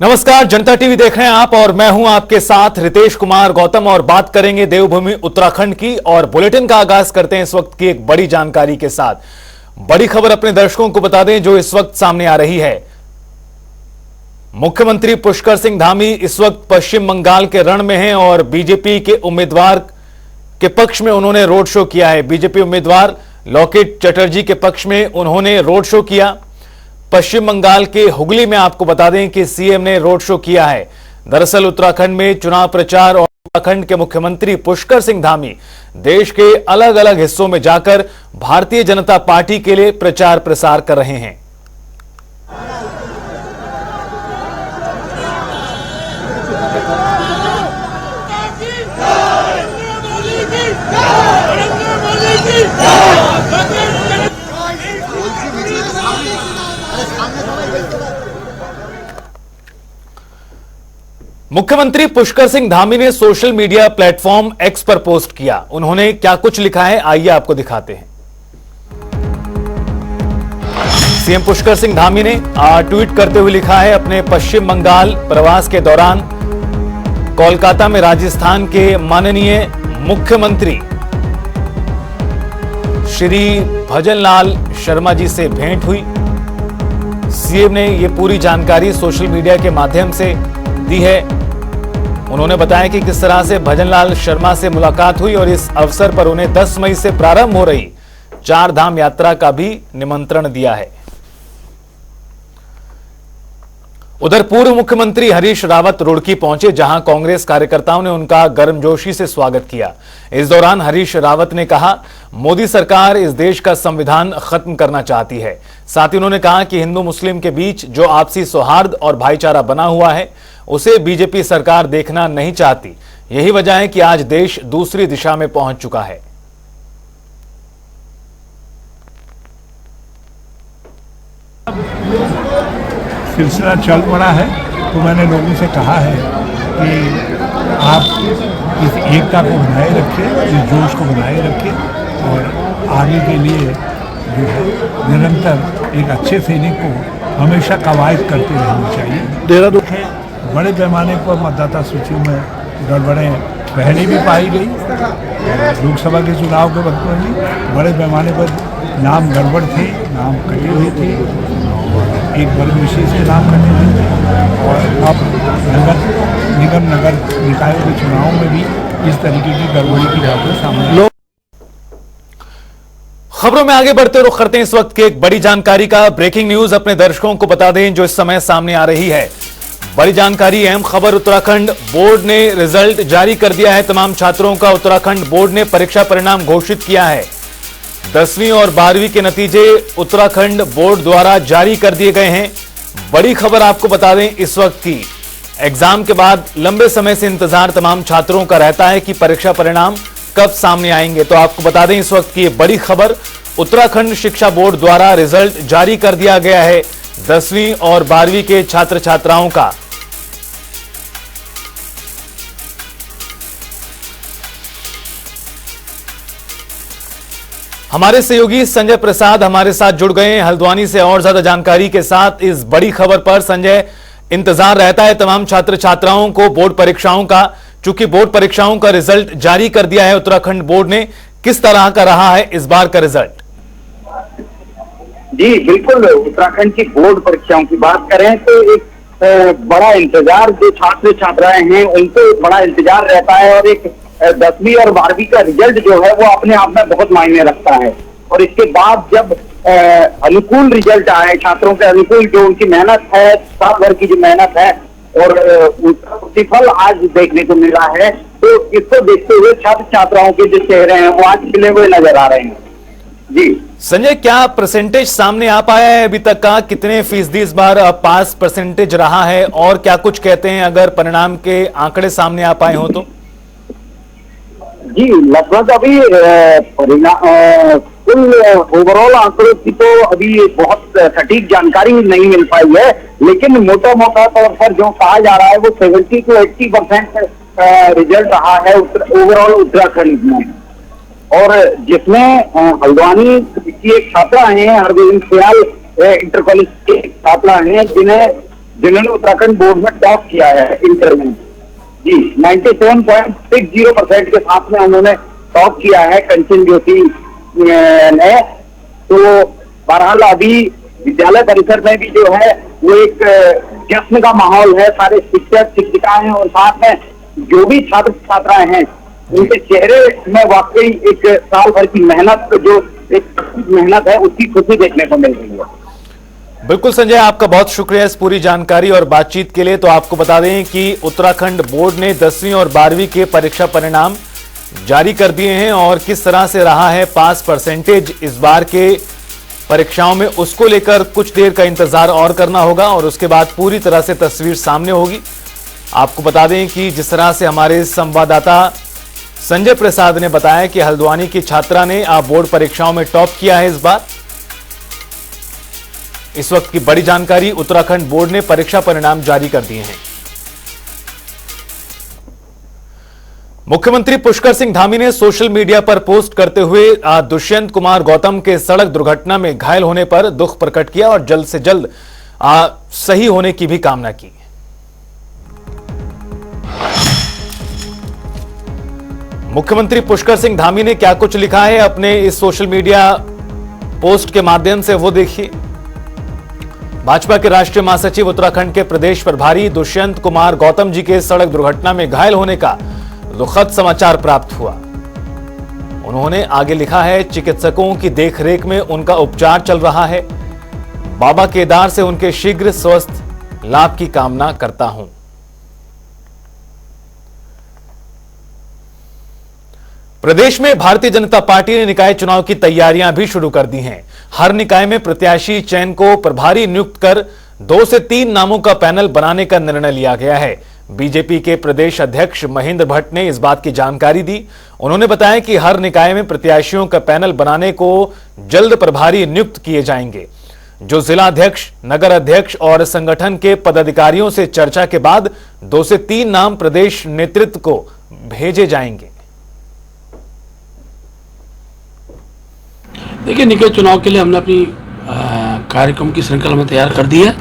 नमस्कार, जनता टीवी देख रहे हैं आप और मैं हूं आपके साथ रितेश कुमार गौतम और बात करेंगे देवभूमि उत्तराखंड की। और बुलेटिन का आगाज करते हैं इस वक्त की एक बड़ी जानकारी के साथ। बड़ी खबर अपने दर्शकों को बता दें जो इस वक्त सामने आ रही है। मुख्यमंत्री पुष्कर सिंह धामी इस वक्त पश्चिम बंगाल के रण में हैं और बीजेपी के उम्मीदवार के पक्ष में उन्होंने रोड शो किया है। बीजेपी उम्मीदवार लॉकेट चटर्जी के पक्ष में उन्होंने रोड शो किया। पश्चिम बंगाल के हुगली में आपको बता दें कि सीएम ने रोड शो किया है। दरअसल उत्तराखंड में चुनाव प्रचार और उत्तराखंड के मुख्यमंत्री पुष्कर सिंह धामी देश के अलग अलग हिस्सों में जाकर भारतीय जनता पार्टी के लिए प्रचार प्रसार कर रहे हैं। मुख्यमंत्री पुष्कर सिंह धामी ने सोशल मीडिया प्लेटफॉर्म एक्स पर पोस्ट किया। उन्होंने क्या कुछ लिखा है आइए आपको दिखाते हैं। सीएम पुष्कर सिंह धामी ने ट्वीट करते हुए लिखा है, अपने पश्चिम बंगाल प्रवास के दौरान कोलकाता में राजस्थान के माननीय मुख्यमंत्री श्री भजनलाल शर्मा जी से भेंट हुई। सीएम ने यह पूरी जानकारी सोशल मीडिया के माध्यम से दी है। उन्होंने बताया कि किस तरह से भजनलाल शर्मा से मुलाकात हुई और इस अवसर पर उन्हें 10 मई से प्रारंभ हो रही 4 धाम यात्रा का भी निमंत्रण दिया है। उधर पूर्व मुख्यमंत्री हरीश रावत रुड़की पहुंचे, जहां कांग्रेस कार्यकर्ताओं ने उनका गर्मजोशी से स्वागत किया। इस दौरान हरीश रावत ने कहा, मोदी सरकार इस देश का संविधान खत्म करना चाहती है। साथ ही उन्होंने कहा कि हिंदू मुस्लिम के बीच जो आपसी सौहार्द और भाईचारा बना हुआ है उसे बीजेपी सरकार देखना नहीं चाहती। यही वजह है कि आज देश दूसरी दिशा में पहुंच चुका है। सिलसिला चल पड़ा है तो मैंने लोगों से कहा है कि आप इस एकता को बनाए रखें, इस जोश को बनाए रखें और आगे के लिए जो है निरंतर एक अच्छे सैनिक को हमेशा कवायद करते रहनी चाहिए। देहरादून है बड़े पैमाने पर मतदाता सूची में गड़बड़ें पहले भी पाई गई। लोकसभा के चुनाव के वक्त में भी बड़े पैमाने पर नाम गड़बड़ थे, नाम कटे हुए थे, एक वर्ग विशेष के नाम कटे हुए थे। और अब नगर निकायों के चुनाव में भी इस तरीके की गड़बड़ी की बातें सामने। खबरों में आगे बढ़ते रुख करते हैं इस वक्त की एक बड़ी जानकारी का। ब्रेकिंग न्यूज अपने दर्शकों को बता दें जो इस समय सामने आ रही है। बड़ी जानकारी, अहम खबर, उत्तराखंड बोर्ड ने रिजल्ट जारी कर दिया है। तमाम छात्रों का उत्तराखंड बोर्ड ने परीक्षा परिणाम घोषित किया है। 10वीं और 12वीं के नतीजे उत्तराखंड बोर्ड द्वारा जारी कर दिए गए हैं। बड़ी खबर आपको बता दें इस वक्त की, एग्जाम के बाद लंबे समय से इंतजार तमाम छात्रों का रहता है कि परीक्षा परिणाम कब सामने आएंगे। तो आपको बता दें इस वक्त की बड़ी खबर, उत्तराखंड शिक्षा बोर्ड द्वारा रिजल्ट जारी कर दिया गया है 10वीं और 12वीं के छात्र छात्राओं का। हमारे सहयोगी संजय प्रसाद हमारे साथ जुड़ गए हैं हल्द्वानी से और ज्यादा जानकारी के साथ इस बड़ी खबर पर। संजय, इंतजार रहता है तमाम छात्र छात्राओं को बोर्ड परीक्षाओं का, चूंकि बोर्ड परीक्षाओं का रिजल्ट जारी कर दिया है उत्तराखंड बोर्ड ने, किस तरह का रहा है इस बार का रिजल्ट? जी बिल्कुल, उत्तराखंड की बोर्ड परीक्षाओं की बात करें तो एक बड़ा इंतजार जो छात्र छात्राएं हैं उनको बड़ा इंतजार रहता है। और एक 10वीं और 12वीं का रिजल्ट जो है वो अपने आप में बहुत मायने रखता है। और इसके बाद जब अनुकूल रिजल्ट आए, छात्रों के अनुकूल, जो उनकी मेहनत है, साल भर की जो मेहनत है और उनका प्रतिफल आज देखने को मिला है, तो इसको देखते हुए छात्र छात्राओं के जो चेहरे हैं वो आज खिले हुए नजर आ रहे हैं। जी संजय, क्या परसेंटेज सामने आ पाया है अभी तक का? कितने फीसदी इस बार पास परसेंटेज रहा है और क्या कुछ कहते हैं अगर परिणाम के आंकड़े सामने आ पाए हो तो? जी लगभग अभी कुल ओवरऑल आंकड़ों की तो अभी बहुत सटीक जानकारी नहीं मिल पाई है, लेकिन मोटा मोटा तौर पर जो कहा जा रहा है वो 70 से 80% रिजल्ट रहा है ओवरऑल उत्तराखंड में। और जिसमें हल्द्वानी की एक छात्रा हैं, हरगोविंद सियाल इंटर कॉलेज की छात्रा हैं, जिन्हें जिन्होंने उत्तराखंड बोर्ड में टॉप किया है इंटर में जी। 97.60% के साथ में उन्होंने टॉप किया है कंचन ज्योति ने। तो बहरहाल अभी विद्यालय परिसर में भी जो है वो एक जश्न का माहौल है। सारे शिक्षक शिक्षिकाएं और साथ में जो भी छात्र छात्राएं हैं उनके चेहरे में वाकई एक साल भर की मेहनत, जो एक मेहनत है, उसकी खुशी देखने को मिल रही है। बिल्कुल संजय, आपका बहुत शुक्रिया इस पूरी जानकारी और बातचीत के लिए। तो आपको बता दें कि उत्तराखंड बोर्ड ने 10वीं और 12वीं के परीक्षा परिणाम जारी कर दिए हैं और किस तरह से रहा है पास परसेंटेज इस बार के परीक्षाओं में, उसको लेकर कुछ देर का इंतजार और करना होगा और उसके बाद पूरी तरह से तस्वीर सामने होगी। आपको बता दें कि जिस तरह से हमारे संवाददाता संजय प्रसाद ने बताया कि हल्द्वानी की छात्रा ने बोर्ड परीक्षाओं में टॉप किया है इस बार। इस वक्त की बड़ी जानकारी, उत्तराखंड बोर्ड ने परीक्षा परिणाम जारी कर दिए हैं। मुख्यमंत्री पुष्कर सिंह धामी ने सोशल मीडिया पर पोस्ट करते हुए दुष्यंत कुमार गौतम के सड़क दुर्घटना में घायल होने पर दुख प्रकट किया और जल्द से जल्द सही होने की भी कामना की। मुख्यमंत्री पुष्कर सिंह धामी ने क्या कुछ लिखा है अपने इस सोशल मीडिया पोस्ट के माध्यम से, वो देखिए। भाजपा के राष्ट्रीय महासचिव उत्तराखंड के प्रदेश प्रभारी दुष्यंत कुमार गौतम जी के सड़क दुर्घटना में घायल होने का दुखद समाचार प्राप्त हुआ। उन्होंने आगे लिखा है, चिकित्सकों की देखरेख में उनका उपचार चल रहा है। बाबा केदार से उनके शीघ्र स्वस्थ लाभ की कामना करता हूं। प्रदेश में भारतीय जनता पार्टी ने निकाय चुनाव की तैयारियां भी शुरू कर दी हैं। हर निकाय में प्रत्याशी चयन को प्रभारी नियुक्त कर 2 से 3 नामों का पैनल बनाने का निर्णय लिया गया है। बीजेपी के प्रदेश अध्यक्ष महेंद्र भट्ट ने इस बात की जानकारी दी। उन्होंने बताया कि हर निकाय में प्रत्याशियों का पैनल बनाने को जल्द प्रभारी नियुक्त किए जाएंगे, जो जिला अध्यक्ष, नगर अध्यक्ष और संगठन के पदाधिकारियों से चर्चा के बाद 2 से 3 नाम प्रदेश नेतृत्व को भेजे जाएंगे। देखिए, निकाय चुनाव के लिए हमने अपनी कार्यक्रम की श्रृंखला में तैयार कर दी है।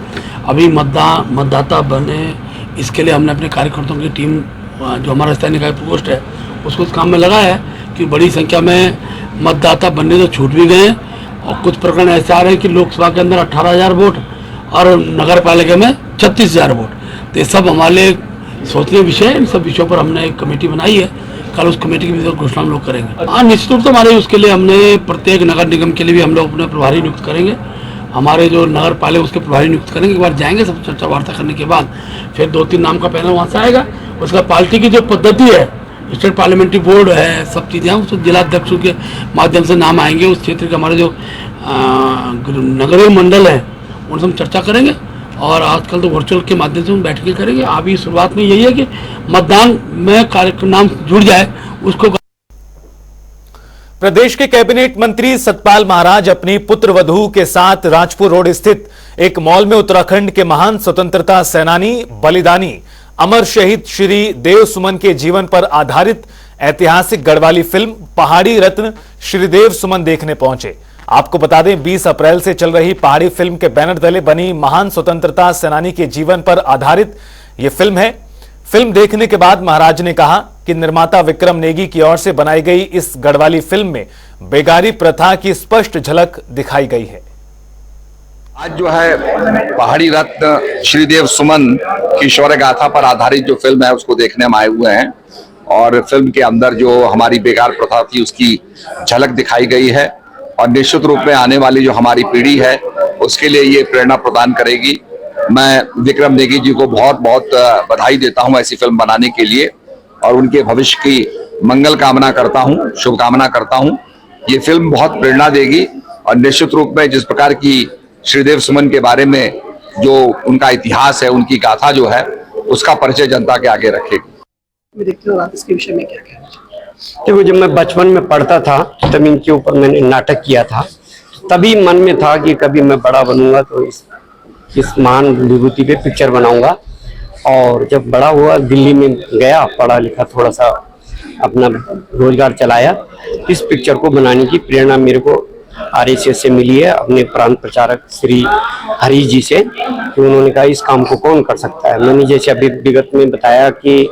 अभी मतदाता बने, इसके लिए हमने अपने कार्यकर्ताओं की टीम, जो हमारा स्थानीय निकाय प्रकोष्ठ है, उसको उस काम में लगा है कि बड़ी संख्या में मतदाता बनने तो छूट भी गए हैं और कुछ प्रकरण ऐसे आ रहे हैं कि लोकसभा के अंदर 18,000 वोट और नगर पालिका में 36,000 वोट। तो ये सब हमारे सोचने विषय है। इन सब विषयों पर हमने एक कमेटी बनाई है। कल उस कमेटी की भी घोषणा हम लोग करेंगे। हाँ, निश्चित रूप से हमारे उसके लिए हमने प्रत्येक नगर निगम के लिए भी हम लोग अपने प्रभारी नियुक्त करेंगे। हमारे जो नगर पालिका उसके प्रभारी नियुक्त करेंगे। एक बार जाएंगे, सब चर्चा वार्ता करने के बाद फिर 2-3 नाम का पैनल वहाँ से आएगा। उसका पार्टी की जो पद्धति है, स्टेट पार्लियामेंट्री बोर्ड है, सब चीज़ें हैं, उस जिला अध्यक्षों के माध्यम से नाम आएंगे। उस क्षेत्र के हमारे जो नगरीय मंडल है उनसे हम चर्चा करेंगे और आजकल तो वर्चुअल के माध्यम से हम बैठकें करेंगे। अभी शुरुआत में यही है कि मतदान में कार्यक्रम नाम जुड़ जाए उसको। प्रदेश के कैबिनेट मंत्री सतपाल महाराज अपनी पुत्र वधू के साथ राजपुर रोड स्थित एक मॉल में उत्तराखंड के महान स्वतंत्रता सेनानी, बलिदानी, अमर शहीद श्री देव सुमन के जीवन पर आधारित ऐतिहासिक गढ़वाली फिल्म पहाड़ी रत्न श्रीदेव सुमन देखने पहुंचे। आपको बता दें, 20 अप्रैल से चल रही पहाड़ी फिल्म के बैनर तले बनी महान स्वतंत्रता सेनानी के जीवन पर आधारित यह फिल्म है। फिल्म देखने के बाद महाराज ने कहा कि निर्माता विक्रम नेगी की ओर से बनाई गई इस गढ़वाली फिल्म में बेगारी प्रथा की स्पष्ट झलक दिखाई गई है। आज जो है पहाड़ी रत्न श्रीदेव सुमन की शौर्य गाथा पर आधारित जो फिल्म है उसको देखने हम आए हुए हैं और फिल्म के अंदर जो हमारी बेगार प्रथा थी उसकी झलक दिखाई गई है और निश्चित रूप में आने वाली जो हमारी पीढ़ी है उसके लिए ये प्रेरणा प्रदान करेगी। मैं विक्रम नेगी जी को बहुत बहुत बधाई देता हूं ऐसी फिल्म बनाने के लिए और उनके भविष्य की मंगल कामना करता हूं, शुभकामना करता हूं। ये फिल्म बहुत प्रेरणा देगी और निश्चित रूप में जिस प्रकार की श्रीदेव सुमन के बारे में जो उनका इतिहास है, उनकी गाथा जो है, उसका परिचय जनता के आगे रखेगी। देखते हो आप इसके विषय में क्या कहना चाहिए? देखो, जब मैं बचपन में पढ़ता था तब इनके ऊपर मैंने नाटक किया था। तभी मन में था कि कभी मैं बड़ा बनूंगा तो इस महान विभूति पे पिक्चर बनाऊंगा। और जब बड़ा हुआ दिल्ली में गया, पढ़ा लिखा, थोड़ा सा अपना रोजगार चलाया। इस पिक्चर को बनाने की प्रेरणा मेरे को आरएसएस से मिली है, अपने प्रांत प्रचारक श्री हरीश जी से, कि उन्होंने कहा इस काम को कौन कर सकता है। मैंने जैसे अभी विगत में बताया कि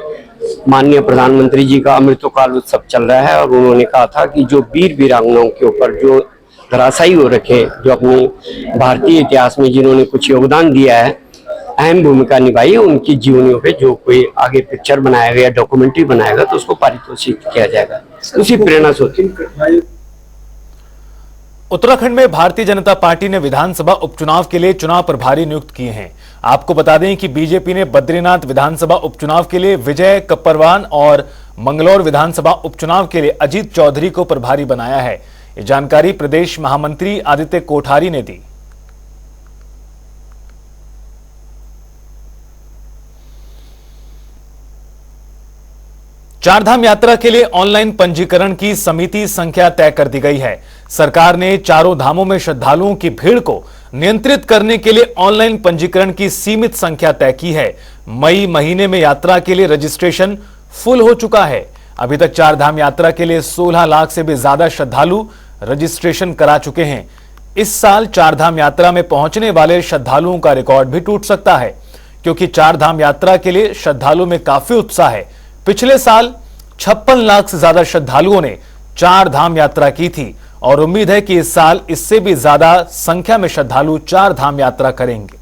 माननीय प्रधानमंत्री जी का अमृतकाल उत्सव चल रहा है, और उन्होंने कहा था कि जो वीर वीरांगनाओं के ऊपर जो धराशायी हो रखे, जो अपनी भारतीय इतिहास में जिन्होंने कुछ योगदान दिया है, अहम भूमिका निभाई है, उनकी जीवनियों पे जो कोई आगे पिक्चर बनाएगा या डॉक्यूमेंट्री बनाएगा तो उसको पारितोषित किया जाएगा। उसी प्रेरणा से होती है। उत्तराखंड में भारतीय जनता पार्टी ने विधानसभा उपचुनाव के लिए चुनाव प्रभारी नियुक्त किए हैं। आपको बता दें कि बीजेपी ने बद्रीनाथ विधानसभा उपचुनाव के लिए विजय कप्परवान और मंगलौर विधानसभा उपचुनाव के लिए अजीत चौधरी को प्रभारी बनाया है। ये जानकारी प्रदेश महामंत्री आदित्य कोठारी ने दी। चारधाम यात्रा के लिए ऑनलाइन पंजीकरण की समिति संख्या तय कर दी गई है। सरकार ने चारों धामों में श्रद्धालुओं की भीड़ को नियंत्रित करने के लिए ऑनलाइन पंजीकरण की सीमित संख्या तय की है। मई महीने में यात्रा के लिए रजिस्ट्रेशन फुल हो चुका है। अभी तक चारधाम यात्रा के लिए 16 लाख से भी ज्यादा श्रद्धालु रजिस्ट्रेशन करा चुके हैं। इस साल चारधाम यात्रा में पहुंचने वाले श्रद्धालुओं का रिकॉर्ड भी टूट सकता है, क्योंकि चारधाम यात्रा के लिए श्रद्धालुओं में काफी उत्साह है। पिछले साल 56 लाख से ज्यादा श्रद्धालुओं ने चार धाम यात्रा की थी और उम्मीद है कि इस साल इससे भी ज्यादा संख्या में श्रद्धालु चार धाम यात्रा करेंगे।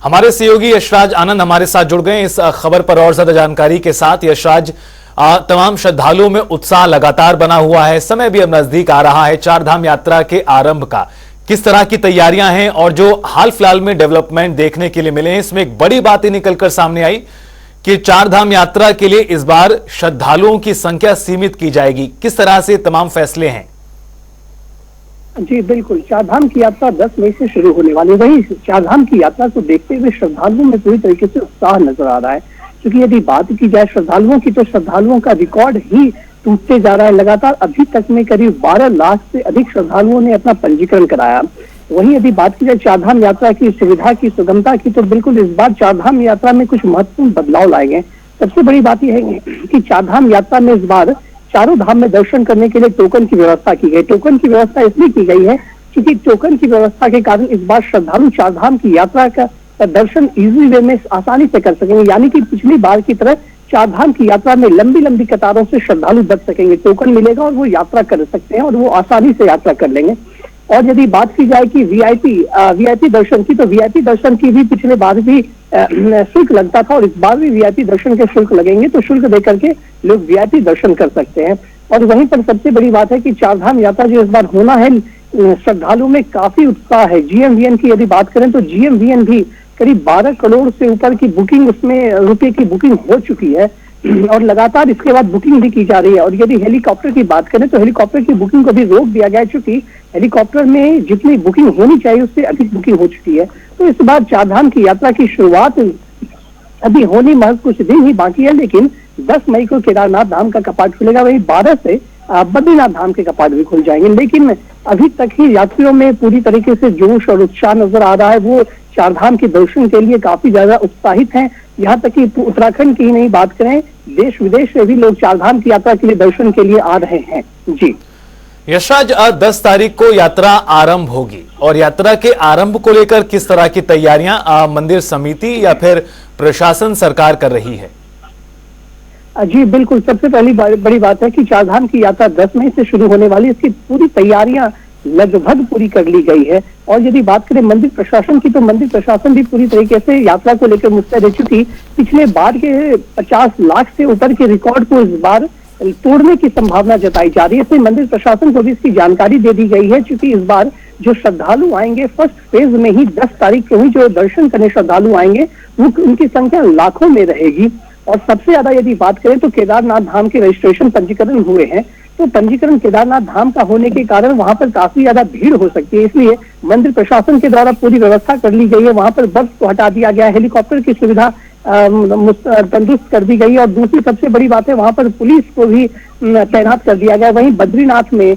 हमारे सहयोगी यशराज आनंद हमारे साथ जुड़ गए इस खबर पर और ज्यादा जानकारी के साथ। यशराज, तमाम श्रद्धालुओं में उत्साह लगातार बना हुआ है, समय भी अब नजदीक आ रहा है चार धाम यात्रा के आरंभ का। किस तरह की तैयारियां हैं और जो हाल फिलहाल में डेवलपमेंट देखने के लिए मिले हैं, इसमें एक बड़ी बात ही निकलकर सामने आई कि चार धाम यात्रा के लिए इस बार श्रद्धालुओं की संख्या सीमित की जाएगी। किस तरह से तमाम फैसले हैं? जी बिल्कुल, चारधाम की यात्रा 10 मई से शुरू होने वाली। वही चारधाम की यात्रा को देखते हुए श्रद्धालुओं में पूरी तरीके से उत्साह नजर आ रहा है, क्योंकि यदि बात की जाए श्रद्धालुओं की तो श्रद्धालुओं का रिकॉर्ड ही टूटते जा रहा है लगातार। अभी तक में करीब 12 लाख से अधिक श्रद्धालुओं ने अपना पंजीकरण कराया। वहीं यदि बात की जाए चारधाम यात्रा की सुविधा की सुगमता की, तो बिल्कुल इस बार चारधाम यात्रा में कुछ महत्वपूर्ण बदलाव लाए गए। सबसे बड़ी बात यह है कि चारधाम यात्रा में इस बार चारों धाम में दर्शन करने के लिए टोकन की व्यवस्था की गई। टोकन की व्यवस्था इसलिए की गई है क्योंकि टोकन की व्यवस्था के कारण इस बार श्रद्धालु चारधाम की यात्रा का दर्शन इजी वे में आसानी से कर सकेंगे। यानी कि पिछली बार की तरह चारधाम की यात्रा में लंबी लंबी कतारों से श्रद्धालु बच सकेंगे। टोकन मिलेगा और वो यात्रा कर सकते हैं और वो आसानी से यात्रा कर लेंगे। और यदि बात की जाए कि वीआईपी दर्शन की, तो वीआईपी दर्शन की भी पिछले बार भी शुल्क लगता था और इस बार भी वीआईपी दर्शन के शुल्क लगेंगे, तो शुल्क देकर के लोग वीआईपी दर्शन कर सकते हैं। और वहीं पर सबसे बड़ी बात है कि चारधाम यात्रा जो इस बार होना है, श्रद्धालुओं में काफी उत्साह है। जीएमवीएन की यदि बात करें तो जीएमवीएन भी करीब 12 करोड़ से ऊपर की बुकिंग, उसमें रुपए की बुकिंग हो चुकी है और लगातार इसके बाद बुकिंग भी की जा रही है। और यदि हेलीकॉप्टर की बात करें तो हेलीकॉप्टर की बुकिंग को भी रोक दिया गया है, चूंकि हेलीकॉप्टर में जितनी बुकिंग होनी चाहिए उससे अधिक बुकिंग हो चुकी है। तो इस बार चारधाम की यात्रा की शुरुआत अभी होनी महज कुछ दिन ही बाकी है, लेकिन 10 मई को केदारनाथ धाम का कपाट खुलेगा, वही 12 से बद्रीनाथ धाम के कपाट भी खुल जाएंगे। लेकिन अभी तक ही यात्रियों में पूरी तरीके से जोश और उत्साह नजर आ रहा है। वो चारधाम के दर्शन के लिए काफी ज्यादा उत्साहित हैं। यहाँ तक कि उत्तराखंड की ही नहीं बात करें, देश विदेश से भी लोग चारधाम की यात्रा के लिए दर्शन के लिए आ रहे हैं। जी यशराज, 10 तारीख को यात्रा आरंभ होगी और यात्रा के आरंभ को लेकर किस तरह की तैयारियां मंदिर समिति या फिर प्रशासन सरकार कर रही है? जी बिल्कुल, सबसे पहली बड़ी बात है कि चारधाम की यात्रा 10 मई से शुरू होने वाली, इसकी पूरी तैयारियां लगभग पूरी कर ली गई है। और यदि बात करें मंदिर प्रशासन की, तो मंदिर प्रशासन भी पूरी तरीके से यात्रा को लेकर मुस्तैद है, चूंकि पिछले बार के 50 लाख से ऊपर के रिकॉर्ड को इस बार तोड़ने की संभावना जताई जा रही है। इसलिए मंदिर प्रशासन को भी इसकी जानकारी दे दी गई है, क्योंकि इस बार जो श्रद्धालु आएंगे फर्स्ट फेज में ही 10 तारीख को ही जो दर्शन करने श्रद्धालु आएंगे वो उनकी संख्या लाखों में रहेगी। और सबसे ज्यादा यदि बात करें तो केदारनाथ धाम के रजिस्ट्रेशन पंजीकरण हुए हैं, तो पंजीकरण केदारनाथ धाम का होने के कारण वहां पर काफी ज्यादा भीड़ हो सकती है। इसलिए मंदिर प्रशासन के द्वारा पूरी व्यवस्था कर ली गई है। वहां पर बस को हटा दिया गया है, हेलीकॉप्टर की सुविधा तंदुरुस्त कर दी गई है। और दूसरी सबसे बड़ी बात है, वहां पर पुलिस को भी तैनात कर दिया गया है। वहीं बद्रीनाथ में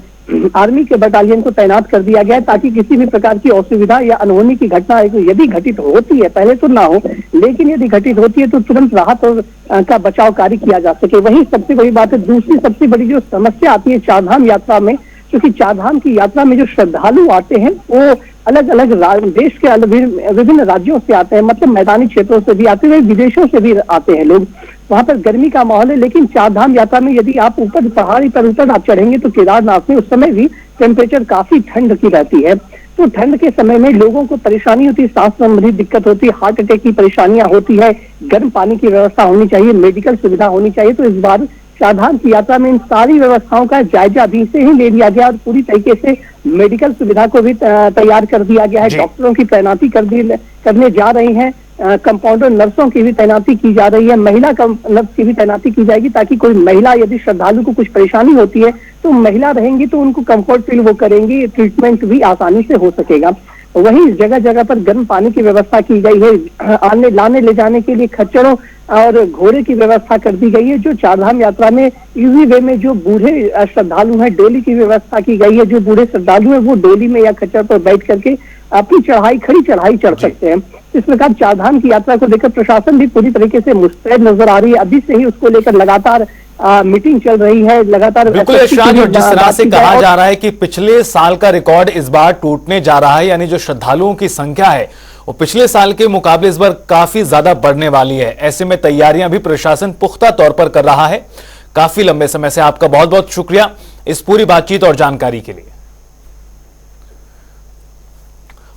आर्मी के बटालियन को तैनात कर दिया गया है, ताकि किसी भी प्रकार की असुविधा या अनहोनी की घटना यदि घटित होती है, पहले तो ना हो, लेकिन यदि घटित होती है तो तुरंत राहत और का बचाव कार्य किया जा सके। वही सबसे बड़ी बात है। दूसरी सबसे बड़ी जो समस्या आती है चारधाम यात्रा में, क्योंकि चारधाम की यात्रा में जो श्रद्धालु आते हैं वो अलग अलग देश के विभिन्न राज्यों से आते हैं, मतलब मैदानी क्षेत्रों से भी आते हैं, विदेशों से भी आते हैं लोग। वहां पर गर्मी का माहौल है, लेकिन चारधाम यात्रा में यदि आप ऊपर पहाड़ी पर ऊपर आप चढ़ेंगे तो केदारनाथ में उस समय भी टेम्परेचर काफी ठंड की रहती है। तो ठंड के समय में लोगों को परेशानी होती है, सांस संबंधी दिक्कत होती है, हार्ट अटैक की परेशानियां होती है, गर्म पानी की व्यवस्था होनी चाहिए, मेडिकल सुविधा होनी चाहिए। तो इस बार चारधाम की यात्रा में इन सारी व्यवस्थाओं का जायजा अभी से ही ले लिया गया और पूरी तरीके से मेडिकल सुविधा को भी तैयार कर दिया गया है। डॉक्टरों की तैनाती करने जा रही हैं, कंपाउंडर नर्सों की भी तैनाती की जा रही है, महिला नर्स की भी तैनाती की जाएगी, ताकि कोई महिला यदि श्रद्धालु को कुछ परेशानी होती है तो महिला रहेंगी तो उनको कंफर्ट फील वो करेंगी, ट्रीटमेंट भी आसानी से हो सकेगा। वहीं जगह जगह पर गर्म पानी की व्यवस्था की गई है, आने लाने ले जाने के लिए खच्चरों और घोड़े की व्यवस्था कर दी गई है। जो चारधाम यात्रा में इजी वे में जो बूढ़े श्रद्धालु हैं, डोली की व्यवस्था की गई है। जो बूढ़े श्रद्धालु हैं वो डोली में या खच्चर पर बैठ करके अपनी खड़ी चढ़ाई चढ़ सकते हैं। इस प्रकार चारधाम की यात्रा को लेकर प्रशासन भी पूरी तरीके से मुस्तैद नजर आ रही है। अभी से ही उसको लेकर लगातार मीटिंग चल रही है, लगातार। बिल्कुल यशराज, और जिस तरह से कहा जा रहा है कि पिछले साल का रिकॉर्ड इस बार टूटने जा रहा है, यानी जो श्रद्धालुओं की संख्या है वो पिछले साल के मुकाबले इस बार काफी ज्यादा बढ़ने वाली है। ऐसे में तैयारियां भी प्रशासन पुख्ता तौर पर कर रहा है। काफी लंबे समय से आपका बहुत बहुत शुक्रिया इस पूरी बातचीत और जानकारी के लिए।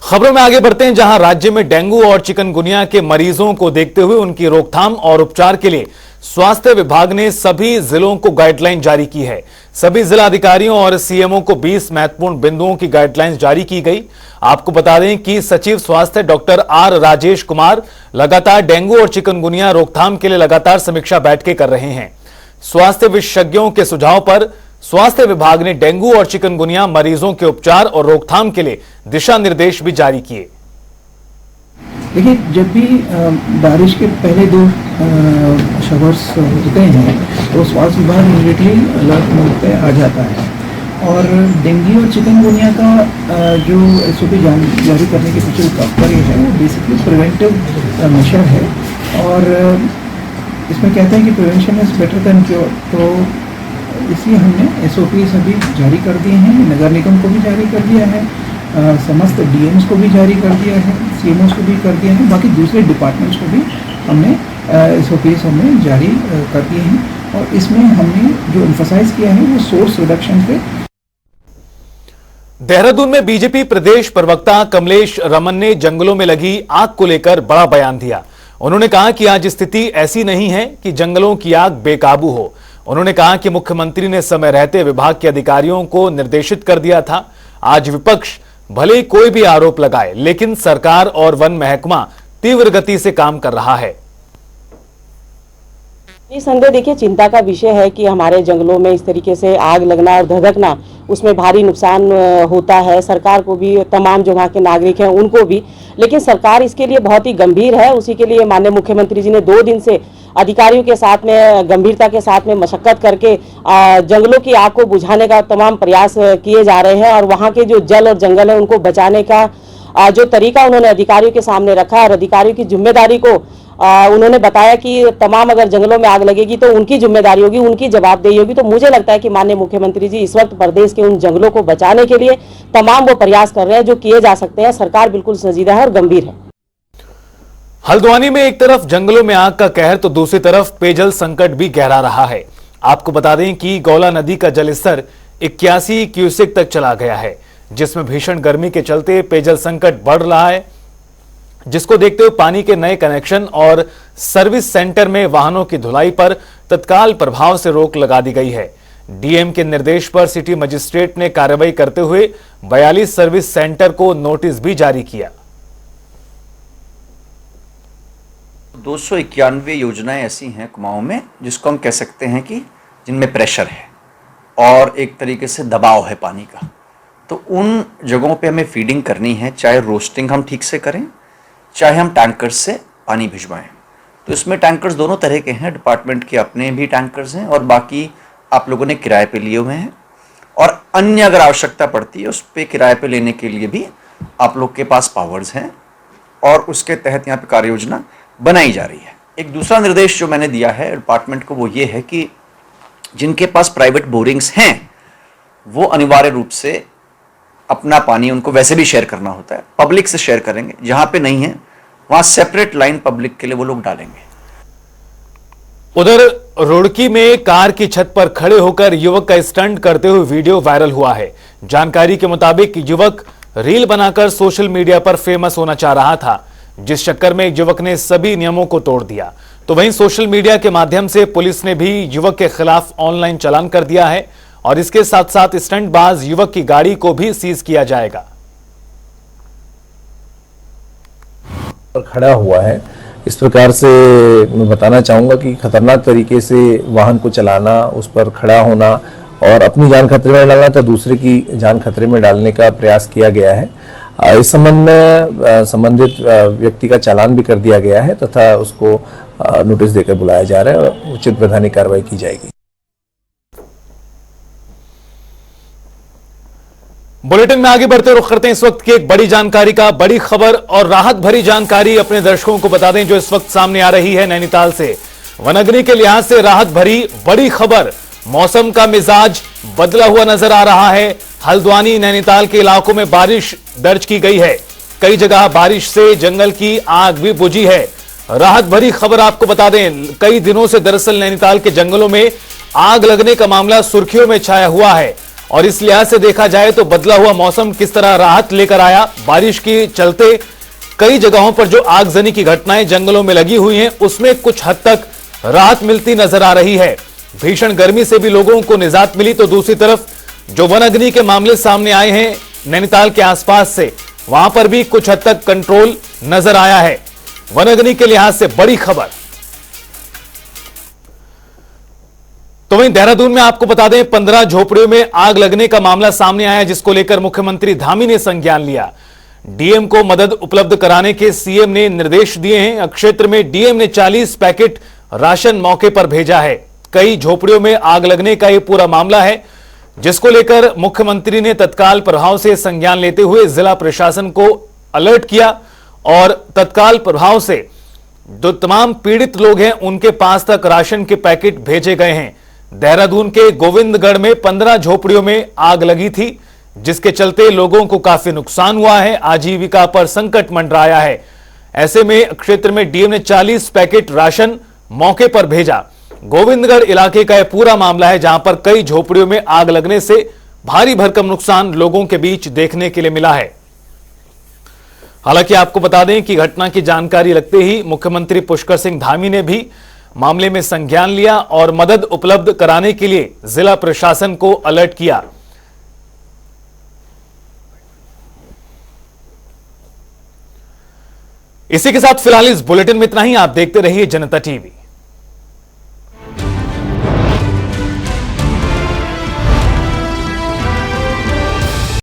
खबरों में आगे बढ़ते हैं, जहां राज्य में डेंगू और चिकनगुनिया के मरीजों को देखते हुए उनकी रोकथाम और उपचार के लिए स्वास्थ्य विभाग ने सभी जिलों को गाइडलाइन जारी की है। सभी जिला अधिकारियों और सीएमओ को 20 महत्वपूर्ण बिंदुओं की गाइडलाइंस जारी की गई। आपको बता दें कि सचिव स्वास्थ्य डॉक्टर आर राजेश कुमार लगातार डेंगू और चिकनगुनिया रोकथाम के लिए लगातार समीक्षा बैठकें कर रहे हैं। स्वास्थ्य विशेषज्ञों के सुझाव पर स्वास्थ्य विभाग ने डेंगू और चिकनगुनिया मरीजों के उपचार और रोकथाम के लिए दिशा निर्देश भी जारी किए। देखिए, जब भी बारिश के पहले 2 शावर्स होते हैं तो स्वास्थ्य विभाग इमीडिएटली अलर्ट मोड पे आ जाता है। और डेंगू और चिकनगुनिया का जो एसओपी जारी करने के पीछे तात्पर्य है वो बेसिकली प्रिवेंटिव मेजर है। और इसमें कहते हैं कि prevention is better than cure, तो इसलिए हमने एसओपी सभी जारी कर दिए हैं। नगर निगम को भी जारी कर दिया है, समस्त डीएम्स को भी जारी कर दिया है, सीएमओस को भी कर दिया है, बाकी दूसरे डिपार्टमेंट्स को भी हमने एसओपीज हमने जारी कर दिए हैं। और इसमें हमने जो एम्फसाइज किया है वो सोर्स रिडक्शन पे। देहरादून में बीजेपी प्रदेश प्रवक्ता कमलेश रमन ने जंगलों में लगी आग को लेकर बड़ा बयान दिया। उन्होंने कहा कि आज स्थिति ऐसी नहीं है कि जंगलों की आग बेकाबू हो। उन्होंने कहा कि मुख्यमंत्री ने समय रहते विभाग के अधिकारियों को निर्देशित कर दिया था। आज विपक्ष भले ही कोई भी आरोप लगाए, लेकिन सरकार और वन महकमा तीव्र गति से काम कर रहा है। निसंदेह देखिए, चिंता का विषय है कि हमारे जंगलों में इस तरीके से आग लगना और धधकना, उसमें भारी नुकसान होता है। सरकार को भी, तमाम जो वहाँ के नागरिक हैं उनको भी, लेकिन सरकार इसके लिए बहुत ही गंभीर है। उसी के लिए माननीय मुख्यमंत्री जी ने 2 दिन से अधिकारियों के साथ में गंभीरता के साथ में मशक्कत करके जंगलों की आग को बुझाने का तमाम प्रयास किए जा रहे हैं। और वहाँ के जो जल और जंगल है उनको बचाने का जो तरीका उन्होंने अधिकारियों के सामने रखा, और अधिकारियों की जिम्मेदारी को उन्होंने बताया कि तमाम अगर जंगलों में आग लगेगी तो उनकी जिम्मेदारी होगी, उनकी जवाबदेही होगी। तो मुझे लगता है कि माननीय मुख्यमंत्री जी इस वक्त प्रदेश के उन जंगलों को बचाने के लिए तमाम वो प्रयास कर रहे हैं जो किए जा सकते हैं। सरकार बिल्कुल संजीदा है और गंभीर है। हल्द्वानी में एक तरफ जंगलों में आग का कहर तो दूसरी तरफ पेयजल संकट भी गहरा रहा है। आपको बता दें कि गौला नदी का जलस्तर 81 क्यूसेक तक चला गया है, जिसमें भीषण गर्मी के चलते पेयजल संकट बढ़ रहा है, जिसको देखते हुए पानी के नए कनेक्शन और सर्विस सेंटर में वाहनों की धुलाई पर तत्काल प्रभाव से रोक लगा दी गई है। डीएम के निर्देश पर सिटी मजिस्ट्रेट ने कार्रवाई करते हुए 42 सर्विस सेंटर को नोटिस भी जारी किया। 291 योजनाएं ऐसी हैं कुमाऊं में जिसको हम कह सकते हैं कि जिनमें प्रेशर है और एक तरीके से दबाव है पानी का। तो उन जगहों पे हमें फीडिंग करनी है, चाहे रोस्टिंग हम ठीक से करें, चाहे हम टैंकर्स से पानी भिजवाएं। तो इसमें टैंकर्स दोनों तरह के हैं, डिपार्टमेंट के अपने भी टैंकर्स हैं और बाकी आप लोगों ने किराए पे लिए हुए हैं। और अन्य अगर आवश्यकता पड़ती है उस पे किराए पे लेने के लिए भी आप लोग के पास पावर्स हैं और उसके तहत यहाँ पे कार्य योजना बनाई जा रही है। एक दूसरा निर्देश जो मैंने दिया है डिपार्टमेंट को वो ये है कि जिनके पास प्राइवेट बोरिंग्स हैं वो अनिवार्य रूप से अपना पानी उनको वैसे भी शेयर करना होता है, पब्लिक से शेयर करेंगे। जहां पे नहीं है वहां सेपरेट लाइन पब्लिक के लिए वो लोग डालेंगे। उधर रुड़की में कार की छत पर खड़े होकर युवक का स्टंट करते हुए वीडियो वायरल हुआ है। जानकारी के मुताबिक युवक रील बनाकर सोशल मीडिया पर फेमस होना चाह रहा था, जिस चक्कर में युवक ने सभी नियमों को तोड़ दिया। तो वहीं सोशल मीडिया के माध्यम से पुलिस ने भी युवक के खिलाफ ऑनलाइन चालान कर दिया है और इसके साथ साथ स्टंटबाज युवक की गाड़ी को भी सीज किया जाएगा। खड़ा हुआ है, इस प्रकार से मैं बताना चाहूंगा कि खतरनाक तरीके से वाहन को चलाना, उस पर खड़ा होना और अपनी जान खतरे में डालना तो दूसरे की जान खतरे में डालने का प्रयास किया गया है। इस संबंध में संबंधित व्यक्ति का चालान भी कर दिया गया है तथा उसको नोटिस देकर बुलाया जा रहा है और उचित वैधानिक कार्रवाई की जाएगी। बुलेटिन में आगे बढ़ते रुख करते हैं इस वक्त की एक बड़ी जानकारी का। बड़ी खबर और राहत भरी जानकारी अपने दर्शकों को बता दें जो इस वक्त सामने आ रही है नैनीताल से। वनाग्नि के लिहाज से राहत भरी बड़ी खबर। मौसम का मिजाज बदला हुआ नजर आ रहा है। हल्द्वानी नैनीताल के इलाकों में बारिश दर्ज की गई है। कई जगह बारिश से जंगल की आग भी बुझी है। राहत भरी खबर आपको बता दें, कई दिनों से दरअसल नैनीताल के जंगलों में आग लगने का मामला सुर्खियों में छाया हुआ है और इस लिहाज से देखा जाए तो बदला हुआ मौसम किस तरह राहत लेकर आया। बारिश के चलते कई जगहों पर जो आगजनी की घटनाएं जंगलों में लगी हुई हैं उसमें कुछ हद तक राहत मिलती नजर आ रही है। भीषण गर्मी से भी लोगों को निजात मिली तो दूसरी तरफ जो वन अग्नि के मामले सामने आए हैं नैनीताल के आसपास से, वहां पर भी कुछ हद तक कंट्रोल नजर आया है। वन अग्नि के लिहाज से बड़ी खबर। तो वहीं देहरादून में आपको बता दें 15 झोपड़ियों में आग लगने का मामला सामने आया जिसको लेकर मुख्यमंत्री धामी ने संज्ञान लिया। डीएम को मदद उपलब्ध कराने के सीएम ने निर्देश दिए हैं। क्षेत्र में डीएम ने 40 पैकेट राशन मौके पर भेजा है। कई झोपड़ियों में आग लगने का यह पूरा मामला है जिसको लेकर मुख्यमंत्री ने तत्काल प्रभाव से संज्ञान लेते हुए जिला प्रशासन को अलर्ट किया और तत्काल प्रभाव से जो तमाम पीड़ित लोग हैं उनके पास तक राशन के पैकेट भेजे गए हैं। देहरादून के गोविंदगढ़ में 15 झोपड़ियों में आग लगी थी जिसके चलते लोगों को काफी नुकसान हुआ है, आजीविका पर संकट मंडराया है। ऐसे में क्षेत्र में डीएम ने 40 पैकेट राशन मौके पर भेजा। गोविंदगढ़ इलाके का यह पूरा मामला है जहां पर कई झोपड़ियों में आग लगने से भारी भरकम नुकसान लोगों के बीच देखने के लिए मिला है। हालांकि आपको बता दें कि घटना की जानकारी लगते ही मुख्यमंत्री पुष्कर सिंह धामी ने भी मामले में संज्ञान लिया और मदद उपलब्ध कराने के लिए जिला प्रशासन को अलर्ट किया। इसी के साथ फिलहाल इस बुलेटिन में इतना ही। आप देखते रहिए जनता टीवी।